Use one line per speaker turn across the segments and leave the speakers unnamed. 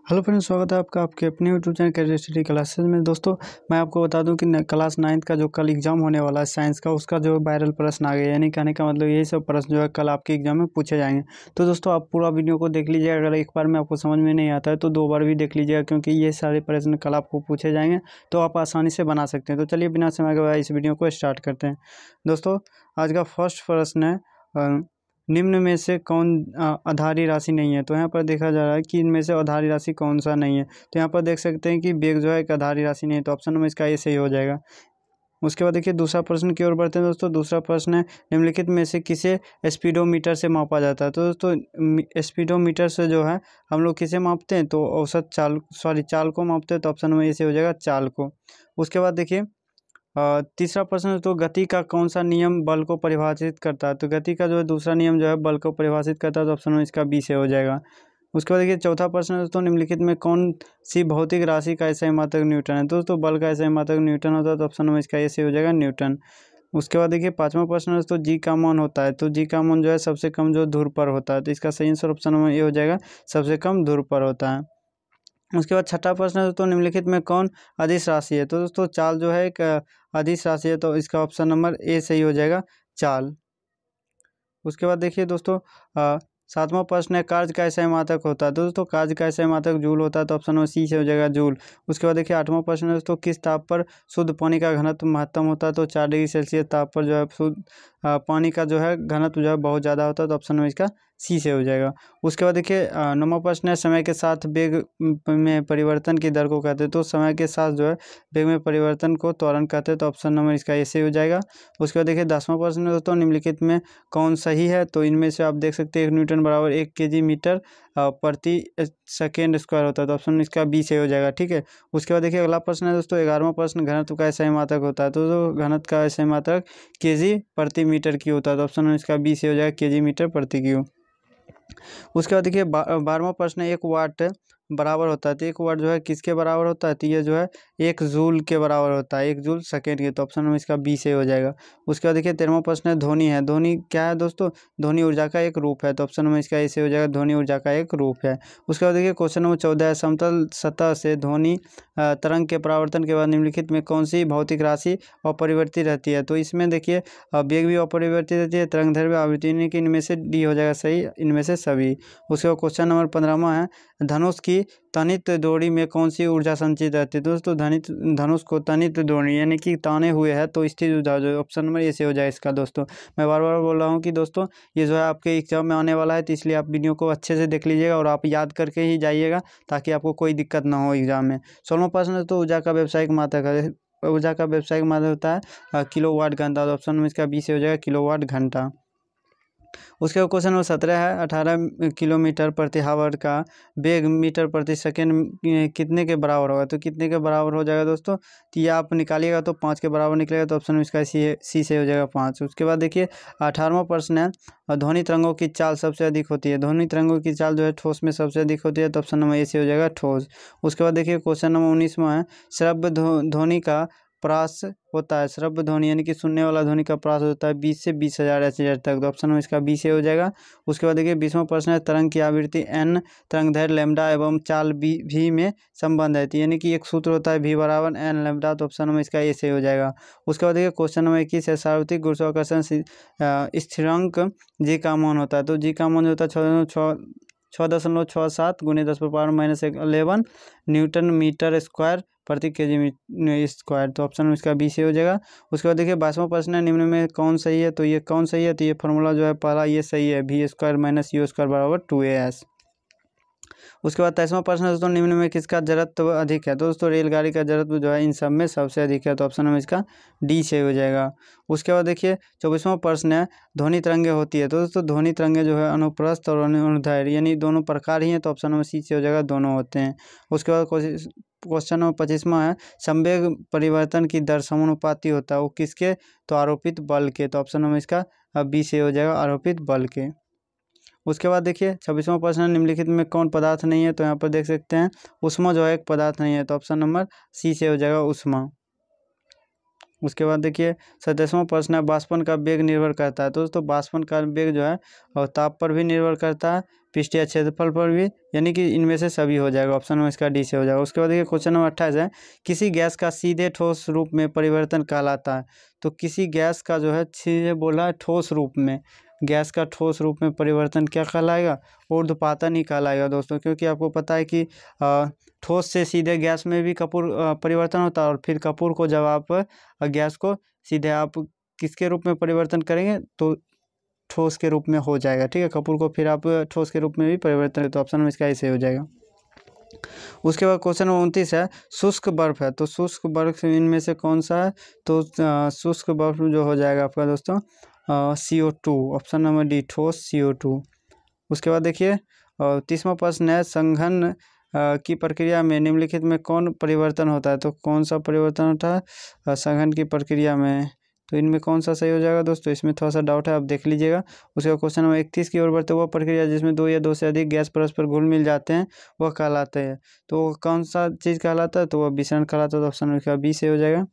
Hello friends, स्वागत है आपका आपके अपने YouTube channel career study classes में। दोस्तों, मैं आपको बता दूं कि क्लास 9th का जो कल एग्जाम होने वाला है साइंस का, उसका जो वायरल प्रश्न आ गया, यानी कहने का मतलब यही सब प्रश्न जो है कल आपके एग्जाम में पूछे जाएंगे। तो दोस्तों, आप पूरा वीडियो को देख लीजिएगा। अगर एक बार में आपको समझ में नहीं आता है तो 2 बार भी देख लीजिएगा, क्योंकि ये सारे प्रश्न कल आपको पूछे जाएंगे, तो आप आसानी से बना सकते हैं। तो चलिए बिना समय गवाए इस वीडियो को स्टार्ट करते हैं। दोस्तों, आज का फर्स्ट प्रश्न है, निम्न में से कौन आधारी राशि नहीं है। तो यहाँ पर देखा जा रहा है कि इनमें से आधारी राशि कौन सा नहीं है। तो यहाँ पर देख सकते हैं कि वेग जो है एक आधारी राशि नहीं है, तो ऑप्शन नंबर इसका ए सही हो जाएगा। उसके बाद देखिए दूसरा प्रश्न की ओर बढ़ते हैं। दोस्तों, दूसरा प्रश्न है, निम्नलिखित में से किसे स्पीडोमीटर से मापा जाता है। तो दोस्तों, स्पीडोमीटर से जो है हम लोग किसे मापते हैं, तो औसत चाल को मापते हैं। तो ऑप्शन नंबर ए से हो जाएगा, चाल को। उसके बाद देखिए तीसरा प्रश्न, तो गति का कौन सा नियम बल को परिभाषित करता है। तो गति का जो है दूसरा नियम जो है बल को परिभाषित करता है। तो ऑप्शन में इसका बी से हो जाएगा। उसके बाद देखिए चौथा प्रश्न है, दोस्तों निम्नलिखित में कौन सी भौतिक राशि का ऐसा मात्रक न्यूटन है। दोस्तों, बल का ऐसा मात्रक न्यूटन होता है। तो ऑप्शन में इसका ए से हो जाएगा, न्यूटन। उसके बाद देखिए पांचवा प्रश्न है, दोस्तों जी का मान होता है। तो जी का मान जो है सबसे कम जो ध्रुव पर होता है। तो इसका सही आंसर ऑप्शन में ये हो जाएगा, सबसे कम ध्रुव पर होता है। उसके बाद छठा प्रश्न है, दोस्तों निम्नलिखित में कौन अदिश राशि है। तो दोस्तों चाल जो है एक अदिश राशि है। तो इसका ऑप्शन नंबर ए सही हो जाएगा, चाल। उसके बाद देखिए दोस्तों सातवां प्रश्न है, कार्य का ऐसा मात्रक होता है। तो दोस्तों कार्य का ऐसा मात्रक जूल होता है। तो ऑप्शन नंबर सी से हो जाएगा, जूल। उसके बाद देखिए आठवां प्रश्न है, दोस्तों किस ताप पर शुद्ध पानी का घनत्व महत्तम होता है। तो 4 डिग्री सेल्सियस ताप पर जो है शुद्ध पानी का जो है घनत्व जो है बहुत ज़्यादा होता है। तो ऑप्शन नंबर इसका सी से हो जाएगा। उसके बाद देखिए नौवां प्रश्न है, समय के साथ वेग में परिवर्तन की दर को कहते हैं। तो समय के साथ जो है वेग में परिवर्तन को त्वरण कहते हैं। तो ऑप्शन नंबर इसका ए से हो जाएगा। उसके बाद देखिए 10वां प्रश्न है, दोस्तों निम्नलिखित में कौन सही है। तो इनमें से आप देख सकते हैं 1 न्यूटन बराबर 1 केजी मीटर प्रति सेकेंड स्क्वायर होता है। तो ऑप्शन इसका बी से हो जाएगा, ठीक है। उसके बाद देखिए अगला प्रश्न है, दोस्तों 11वां प्रश्न, घनत्व का ऐसा मात्रक होता है। तो घनत्व का ऐसा मात्रक केजी प्रति मीटर क्यू होता है। तो ऑप्शन इसका बी से हो जाएगा, केजी मीटर प्रति क्यू। उसके बाद देखिए 12वां प्रश्न, 1 वाट बराबर होता है। तो 1 वाट जो है किसके बराबर होता है। तो ये जो है 1 जूल के बराबर होता है, 1 जूल सेकेंड के। तो ऑप्शन में इसका बी से हो जाएगा। उसके बाद देखिए 13वां प्रश्न है, ध्वनि है। ध्वनि क्या है दोस्तों, ध्वनि ऊर्जा का एक रूप है। तो ऑप्शन में इसका ए से हो जाएगा, ध्वनि ऊर्जा का एक रूप है। उसके बाद देखिए क्वेश्चन नंबर 14 है, समतल सतह से ध्वनि तरंग के परावर्तन के बाद निम्नलिखित में कौन सी भौतिक राशि अपरिवर्तित रहती है। तो इसमें देखिए वेग भी अपरिवर्तित रहती है, तरंग दैर्ध्य आवृत्ति, यानी कि इनमें से डी हो जाएगा सही, इनमें से सभी। उसके बाद क्वेश्चन नंबर 15वां है, धनुष की तनित डोरी में कौन सी ऊर्जा संचित रहती है। दोस्तों धनुष को तनित डोरी यानी कि ताने हुए है तो स्थिर ऊर्जा जो ऑप्शन नंबर ए से हो जाए इसका। दोस्तों मैं बार बार बोल रहा हूँ कि दोस्तों ये जो है आपके एग्जाम में आने वाला है, तो इसलिए आप वीडियो को अच्छे से देख लीजिएगा और आप याद करके ही जाइएगा, ताकि आपको कोई दिक्कत ना हो एग्जाम में। 16वां प्रश्न, तो ऊर्जा का व्यावसायिक मात्रक है। ऊर्जा का व्यावसायिक मात्रक होता है किलोवाट घंटा। तो ऑप्शन में इसका बी से हो जाएगा, किलोवाट घंटा। उसके बाद क्वेश्चन नंबर 17 है, 18 किलोमीटर प्रति हावर का वेग मीटर प्रति सेकेंड कितने के बराबर होगा। तो कितने के बराबर हो जाएगा दोस्तों, तो ये आप निकालिएगा तो 5 के बराबर निकलेगा। तो ऑप्शन में इसका सी से हो जाएगा, 5। उसके बाद देखिए 18वां प्रश्न है, ध्वनि तरंगों की चाल सबसे अधिक होती है। ध्वनि तरंगों की चाल जो है ठोस में सबसे अधिक होती है। तो ऑप्शन नंबर ए से हो जाएगा, ठोस। उसके बाद देखिए क्वेश्चन नंबर 19वां है, श्रव्य ध्वनि का प्रास होता है। श्रव्य ध्वनि यानी कि सुनने वाला ध्वनि का प्रास होता है 20 से 20,000 एचजेड तक। तो ऑप्शन में इसका बी से हो जाएगा। उसके बाद देखिए 20वां प्रश्न है, तरंग की आवृत्ति एन, तरंग दैर्ध्य लैम्डा एवं चाल भी में संबंध है। तो यानी कि एक सूत्र होता है, भी बराबर एन लैम्डा। तो ऑप्शन में इसका ए से हो जाएगा। उसके बाद देखिए क्वेश्चन नंबर 21 है, सार्वत्रिक गुरुत्वाकर्षण स्थिरांक जी का मान होता है। तो जी का मान जो होता है 6.67 गुणे 10⁻⁻11 न्यूटन मीटर स्क्वायर प्रति केजी स्क्वायर। तो ऑप्शन में इसका बी से हो जाएगा। उसके बाद देखिए 22वां प्रश्न है, निम्न में कौन सही है। तो ये कौन सही है, तो ये फॉर्मूला जो है पहला ये सही है, V square minus U square बराबर 2as। उसके बाद 23वां प्रश्न है, दोस्तों निम्न में किसका जड़त्व अधिक है। तो दोस्तों रेलगाड़ी का जड़त्व जो है इन सब में सबसे अधिक है। तो ऑप्शन में इसका डी से हो जाएगा। उसके बाद देखिए 24वां प्रश्न है, ध्वनि तरंगे होती है। तो दोस्तों ध्वनि तरंगे जो है अनुप्रस्थ और अनुदैर्ध्य यानी दोनों प्रकार ही हैं। तो ऑप्शन में सी से हो जाएगा, दोनों होते हैं। उसके बाद क्वेश्चन नंबर 25वां है, संवेग परिवर्तन की दर समानुपाती होता है वो किसके, तो आरोपित बल के। तो ऑप्शन नंबर इसका बी से हो जाएगा, आरोपित बल के। उसके बाद देखिए 26वां प्रश्न, निम्नलिखित में कौन पदार्थ नहीं है। तो यहाँ पर देख सकते हैं ऊष्मा जो है एक पदार्थ नहीं है। तो ऑप्शन नंबर सी से हो जाएगा, ऊष्मा। उसके बाद देखिए 27वां प्रश्न है, वाष्पन का वेग निर्भर करता है। तो दोस्तों वाष्पन का वेग जो है और ताप पर भी निर्भर करता है, पृष्ठीय क्षेत्रफल पर भी, यानी कि इनमें से सभी हो जाएगा। ऑप्शन में इसका डी से हो जाएगा। उसके बाद देखिए क्वेश्चन नंबर 28 है, किसी गैस का सीधे ठोस रूप में परिवर्तन कहलाता है। तो किसी गैस का जो है सीधे बोला है ठोस रूप में, गैस का ठोस रूप में परिवर्तन क्या कहलाएगा? ऊर्ध्वपातन ही कहलाएगा दोस्तों, क्योंकि आपको पता है कि ठोस से सीधे गैस में भी कपूर परिवर्तन होता है, और फिर कपूर को जब आप गैस को सीधे आप किसके रूप में परिवर्तन करेंगे तो ठोस के रूप में हो जाएगा। ठीक है, कपूर को फिर आप ठोस के रूप में भी परिवर्तन करें, तो ऑप्शन में इसका ऐसे हो जाएगा। उसके बाद क्वेश्चन 29 है, शुष्क बर्फ है। तो शुष्क बर्फ इनमें से कौन सा है? तो शुष्क बर्फ जो हो जाएगा आपका दोस्तों CO2, ऑप्शन नंबर डी ठोस CO2। उसके बाद देखिए 30वां प्रश्न है, संघन की प्रक्रिया में निम्नलिखित में कौन परिवर्तन होता है? तो कौन सा परिवर्तन होता है संघन की प्रक्रिया में? तो इनमें कौन सा सही हो जाएगा दोस्तों? इसमें थोड़ा सा डाउट है, आप देख लीजिएगा। उसके बाद क्वेश्चन नंबर 31 की ओर बढ़ते, हुआ प्रक्रिया जिसमें दो या दो से अधिक गैस परस्पर घुल मिल जाते हैं वह कहलाते हैं। तो कौन सा चीज़ कहलाता है? तो वह विसरण कहलाता है। तो ऑप्शन में बी से हो जाएगा।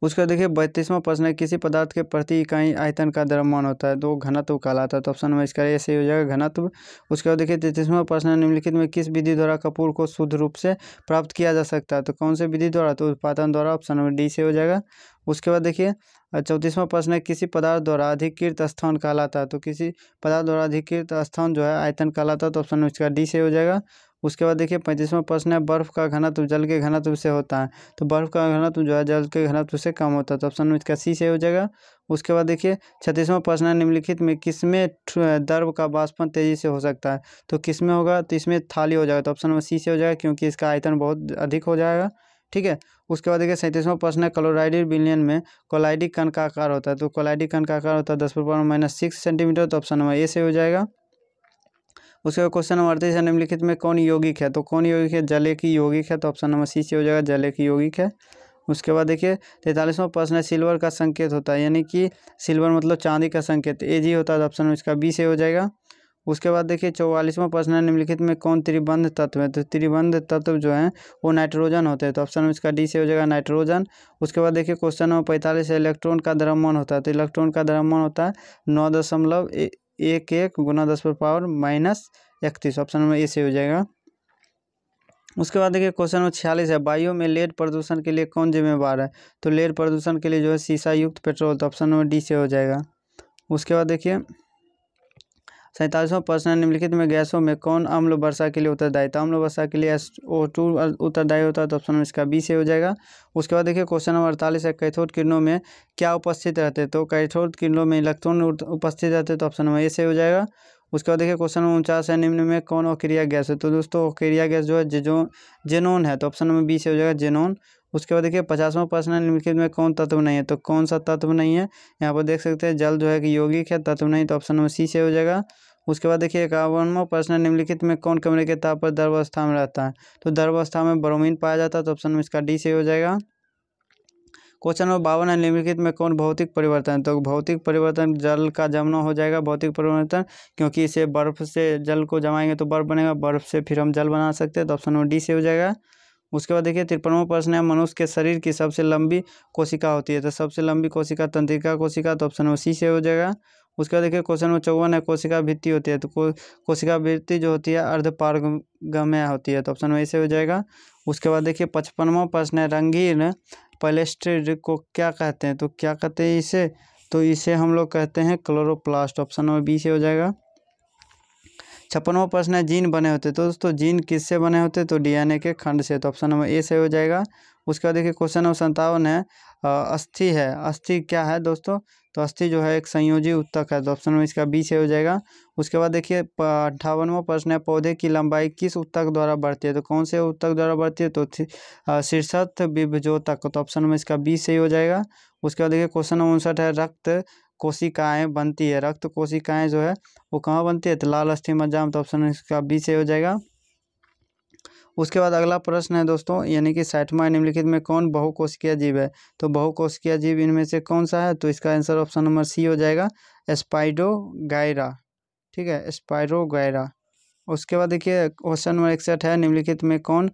उसका देखिए 32वां प्रश्न है, किसी पदार्थ के प्रति इकाई आयतन का द्रव्यमान होता है, तो घनत्व कहलाता है। तो ऑप्शन में इसका ऐसे हो जाएगा घनत्व। उसके बाद देखिए 33वां प्रश्न है, निम्नलिखित में किस विधि द्वारा कपूर को शुद्ध रूप से प्राप्त किया जा सकता है? तो कौन से विधि द्वारा? तो उत्पादन द्वारा, ऑप्शन नंबर डी से हो जाएगा। उसके बाद देखिए 34वां प्रश्न है, किसी पदार्थ द्वारा अधिकृत स्थान कहलाता है। तो किसी पदार्थ द्वारा अधिकृत स्थान जो है आयतन कहलाता है। तो ऑप्शन में इसका डी से हो जाएगा। उसके बाद देखिए 35वां प्रश्न है, बर्फ का घनत्व जल के घनत्व से होता है। तो बर्फ का घनत्व जो है जल के घनत्व से कम होता है। तो ऑप्शन में इसका सी से हो जाएगा। उसके बाद देखिए 36वां प्रश्न है, निम्नलिखित में किसमें द्रव का वाष्पन तेजी से हो सकता है? तो किसमें होगा? तो इसमें थाली हो जाएगा। तो ऑप्शन में सी से हो जाएगा, क्योंकि इसका आयतन बहुत अधिक हो जाएगा। ठीक है। उसके बाद देखिए 37वां प्रश्न है, क्लोराइड विलयन में कोलाइडिक कण का आकार होता है। तो कोलाइडिक कण का आकार होता है 10⁻⁻6 सेंटीमीटर। तो ऑप्शन नंबर ए से हो जाएगा। उसके बाद क्वेश्चन नंबर 38 है, निम्नलिखित में कौन यौगिक है? तो कौन यौगिक है? जले की यौगिक है। तो ऑप्शन नंबर सी से हो जाएगा, जले की यौगिक है। उसके बाद देखिए 43वां प्रश्न है, सिल्वर का संकेत होता है, यानी कि सिल्वर मतलब चांदी का संकेत एजी होता है। तो ऑप्शन में इसका बी से हो जाएगा। उसके बाद देखिए 44वां प्रश्न है, निम्नलिखित में कौन त्रिबंध तत्व है? तो त्रिबंध तत्व जो है वो नाइट्रोजन होते हैं। तो ऑप्शन में इसका डी से हो जाएगा, नाइट्रोजन। उसके बाद देखिए क्वेश्चन नंबर 45 है, इलेक्ट्रॉन का द्रव्यमान होता है। तो इलेक्ट्रॉन का द्रव्यमान होता है 9.11 गुना 10⁻−31। ऑप्शन नंबर ए से हो जाएगा। उसके बाद देखिए क्वेश्चन नंबर 46 है, वायु में लेड प्रदूषण के लिए कौन जिम्मेवार है? तो लेड प्रदूषण के लिए जो है शीशा युक्त पेट्रोल। तो ऑप्शन नंबर डी से हो जाएगा। उसके बाद देखिए 47वां प्रश्न है, निम्नलिखित में गैसों में कौन अम्ल वर्षा के लिए उत्तरदायी? तो अम्ल वर्षा के लिए SO2 उत्तरदायी होता है। तो ऑप्शन में इसका बी से हो जाएगा। उसके बाद देखिए क्वेश्चन नंबर 48 है, कैथोड किरणों में क्या उपस्थित रहते हैं? तो कैथोड किरणों में इलेक्ट्रॉन उपस्थित रहते हैं। तो ऑप्शन नंबर ए से हो जाएगा। उसके बाद देखिए क्वेश्चन नंबर 49 है, निम्न में कौन अक्रिया गैस है? तो दोस्तों अक्रिया गैस जो है जेनोन है। तो ऑप्शन नंबर बी से हो जाएगा, जेनोन। उसके बाद देखिए 50वां प्रश्न है, निम्नलिखित में कौन तत्व नहीं है? तो कौन सा तत्व नहीं है? यहाँ पर देख सकते हैं जल जो है कि यौगिक है, तत्व नहीं। तो ऑप्शन नंबर सी से हो जाएगा। उसके बाद देखिए 51वां प्रश्न है, निम्नलिखित में कौन कमरे के ताप पर द्रव अवस्था में रहता है? तो द्रव अवस्था में ब्रोमीन पाया जाता है। तो ऑप्शन में इसका डी से हो जाएगा। क्वेश्चन नंबर 52 है, निम्नलिखित में कौन भौतिक परिवर्तन? तो भौतिक परिवर्तन जल का जमना हो जाएगा भौतिक परिवर्तन, क्योंकि इसे बर्फ से जल को जमाएंगे तो बर्फ बनेगा, बर्फ से फिर हम जल बना सकते हैं। तो ऑप्शन नंबर डी से हो जाएगा। उसके बाद देखिए 53वां प्रश्न है, मनुष्य के शरीर की सबसे लंबी कोशिका होती है। तो सबसे लंबी कोशिका तंत्रिका कोशिका। तो ऑप्शन नंबर सी से हो जाएगा। उसके बाद देखिए क्वेश्चन नंबर 54 है, कोशिका भित्ति होती है। तो कोशिका भित्ति जो होती है अर्धपारगम्य होती है। तो ऑप्शन नंबर ए से हो जाएगा। उसके बाद देखिए 55वां प्रश्न है, रंगीन पैलेस्ट्रेड को क्या कहते हैं? तो क्या कहते हैं इसे? तो इसे हम लोग कहते हैं क्लोरोप्लास्ट। ऑप्शन नंबर बी से हो जाएगा। 56वां प्रश्न है, जीन बने होते। तो दोस्तों जीन किससे बने होते? तो डीएनए के खंड से। तो ऑप्शन नंबर ए से हो जाएगा। उसके बाद देखिए क्वेश्चन नंबर 57 है, अस्थि है। अस्थि क्या है दोस्तों? तो अस्थि जो है एक संयोजी ऊतक है। तो ऑप्शन में इसका बी से हो जाएगा। उसके बाद देखिए 58वां प्रश्न है, पौधे की लंबाई किस ऊतक द्वारा बढ़ती है? तो कौन से ऊतक द्वारा बढ़ती है? तो शीर्षस्थ विभजोतक। तो ऑप्शन में इसका बी से ही हो जाएगा। उसके बाद देखिए क्वेश्चन नंबर 59 है, रक्त कोशिकाएं बनती है। रक्त कोशिकाएं जो है वो कहाँ बनती है? तो लाल अस्थि मज्जा। तो ऑप्शन इसका बी से हो जाएगा। उसके बाद अगला प्रश्न है दोस्तों, यानी कि 60वां, निम्नलिखित में कौन बहुकोशिकीय जीव है? तो बहुकोशिकीय जीव इनमें से कौन सा है? तो इसका आंसर ऑप्शन नंबर सी हो जाएगा, स्पाइरोगायरा। ठीक है, स्पाइरोगायरा। उसके बाद देखिए क्वेश्चन नंबर 61 है, निम्नलिखित में कौन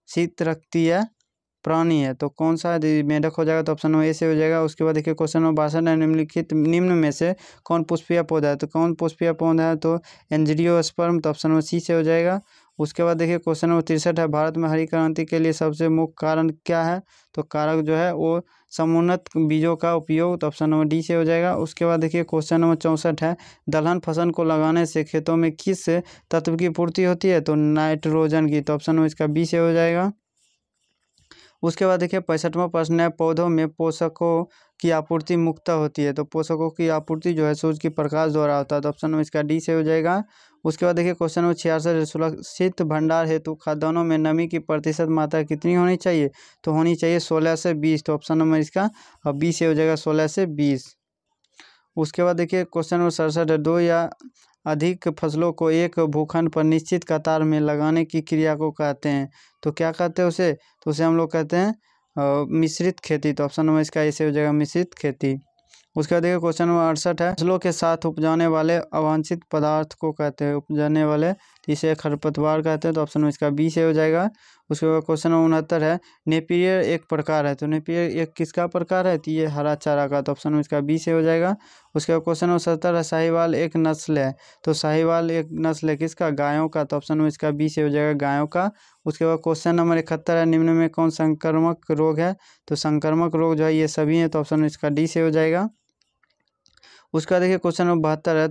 शीतरक्तीय प्राणी है, तो कौन सा मेढक हो जाएगा, तो ऑप्शन नंबर ए से हो जाएगा। उसके बाद देखिए क्वेश्चन नंबर 62 है, निम्न में से कौन पुष्पीय पौधा है, तो कौन पुष्पीय पौधा है, तो एंजियोस्पर्म, तो ऑप्शन नंबर सी से हो जाएगा। उसके बाद देखिए क्वेश्चन नंबर 63 है, भारत में हरी क्रांति के लिए सबसे मुख्य कारण क्या है, तो कारक जो है वो समुन्नत बीजों का उपयोग, तो ऑप्शन नंबर डी से हो जाएगा। उसके बाद देखिए क्वेश्चन नंबर 64 है, दलहन फसल को लगाने से खेतों में किस तत्व की पूर्ति होती है, तो नाइट्रोजन की, तो ऑप्शन नंबर इसका बी से हो जाएगा। उसके बाद देखिए 65वां प्रश्न है, पौधों में पोषकों की आपूर्ति मुख्यतः होती है, तो पोषकों की आपूर्ति जो है सूर्य की प्रकाश द्वारा होता है, तो ऑप्शन नंबर इसका डी से हो जाएगा। उसके बाद देखिए क्वेश्चन नंबर 66, सुरक्षित भंडार हेतु खाद्यान्नों में नमी की प्रतिशत मात्रा कितनी होनी चाहिए, तो होनी चाहिए 16 से 20, तो ऑप्शन नंबर इसका बी से हो जाएगा 16 से 20। उसके बाद देखिए क्वेश्चन नंबर 67 है, दो या अधिक फसलों को एक भूखंड पर निश्चित कतार में लगाने की क्रिया को कहते हैं, तो क्या कहते हैं उसे, तो उसे हम लोग कहते हैं मिश्रित खेती, तो ऑप्शन नंबर इसका ऐसे हो जाएगा मिश्रित खेती। उसके बाद देखिए क्वेश्चन नंबर 68 है, फसलों के साथ उपजाने वाले अवांछित पदार्थ को कहते हैं, उपजाने वाले, इसे खरपतवार कहते हैं, तो ऑप्शन नंबर इसका बी से हो जाएगा। उसके बाद क्वेश्चन नंबर 69 है, नेपियर एक प्रकार है, तो नेपियर एक किसका प्रकार है, तो ये हरा चारा का, तो ऑप्शन नंबर इसका बी से हो जाएगा। उसके बाद क्वेश्चन नंबर 70 है, साहिवाल एक नस्ल है, तो साहिवाल एक नस्ल है किसका, गायों का, तो ऑप्शन नंबर इसका बी से हो जाएगा गायों का। उसके बाद क्वेश्चन नंबर 71 है, निम्न में कौन संक्रामक रोग है, तो संक्रामक रोग जो है ये सभी है, तो ऑप्शन नंबर इसका डी से हो जाएगा। उसका देखिए क्वेश्चन नंबर 72 है,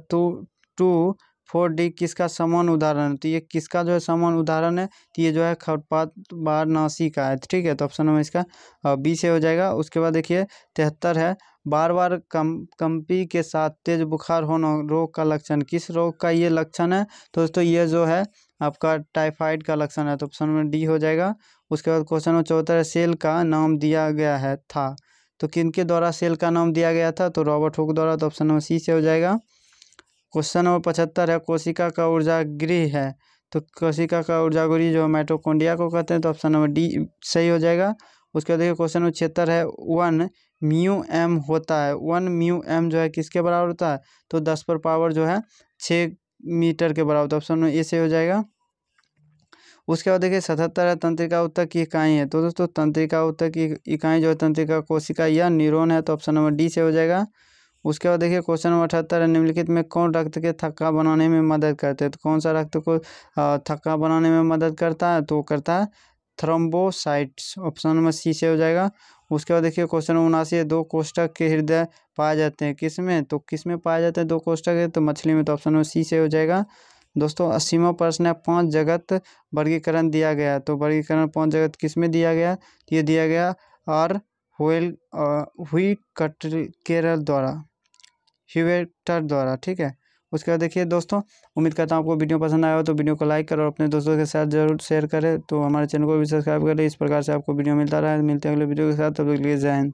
टू 4D किसका समान उदाहरण है, तो ये किसका जो है समान उदाहरण है, तो ये जो है खरपतवारनाशी का है, ठीक है, तो ऑप्शन नंबर इसका बी से हो जाएगा। उसके बाद देखिए 73 है, बार बार कंपी के साथ तेज बुखार होना रोग का लक्षण, किस रोग का ये लक्षण है, तो दोस्तों ये जो है आपका टाइफाइड का लक्षण है, तो ऑप्शन नंबर डी हो जाएगा। उसके बाद क्वेश्चन नंबर 74 है, सेल का नाम दिया गया है था, तो किनके द्वारा सेल का नाम दिया गया था, तो रॉबर्ट हुक द्वारा, तो ऑप्शन नंबर सी से हो जाएगा। क्वेश्चन नंबर 75 है, कोशिका का ऊर्जा गृह है, तो कोशिका का ऊर्जा गृह जो माइटोकॉन्ड्रिया को कहते हैं, तो ऑप्शन नंबर डी सही हो जाएगा। उसके बाद देखिए क्वेश्चन नंबर 76 है, 1 μm होता है, 1 μm जो है किसके बराबर होता है, तो 10 पर पावर जो है 6 मीटर के बराबर, तो ऑप्शन नंबर ए से हो जाएगा। उसके बाद देखिए 77 है, तंत्रिका ऊतक की इकाई है, तो दोस्तों तंत्रिका ऊतक की इकाई जो है तंत्रिका कोशिका या न्यूरॉन है, तो ऑप्शन नंबर डी से हो जाएगा। उसके बाद देखिए क्वेश्चन नंबर 78 है, निम्नलिखित में कौन रक्त के थक्का बनाने में मदद करते हैं, तो कौन सा रक्त को थक्का बनाने में मदद करता है, तो करता है थ्रोम्बोसाइट्स, ऑप्शन नंबर सी से हो जाएगा। उसके बाद देखिए क्वेश्चन नंबर 79 है, दो कोष्ठक के हृदय पाए जाते हैं किस में, तो किस में पाए जाते हैं दो कोष्ठक है, तो मछली में, तो ऑप्शन नंबर सी से हो जाएगा। दोस्तों 80वां प्रश्न है, 5 जगत वर्गीकरण दिया गया है, तो वर्गीकरण 5 जगत किस में दिया गया, ये दिया गया आर हुएल केरल द्वारा, ह्यूवेटर द्वारा, ठीक है। उसके बाद देखिए दोस्तों, उम्मीद करता हूँ आपको वीडियो पसंद आया हो, तो वीडियो को लाइक करें और अपने दोस्तों के साथ जरूर शेयर करें, तो हमारे चैनल को भी सब्सक्राइब करें, इस प्रकार से आपको वीडियो मिलता रहे। मिलते हैं अगले वीडियो के साथ, तब तक के लिए जय हिंद।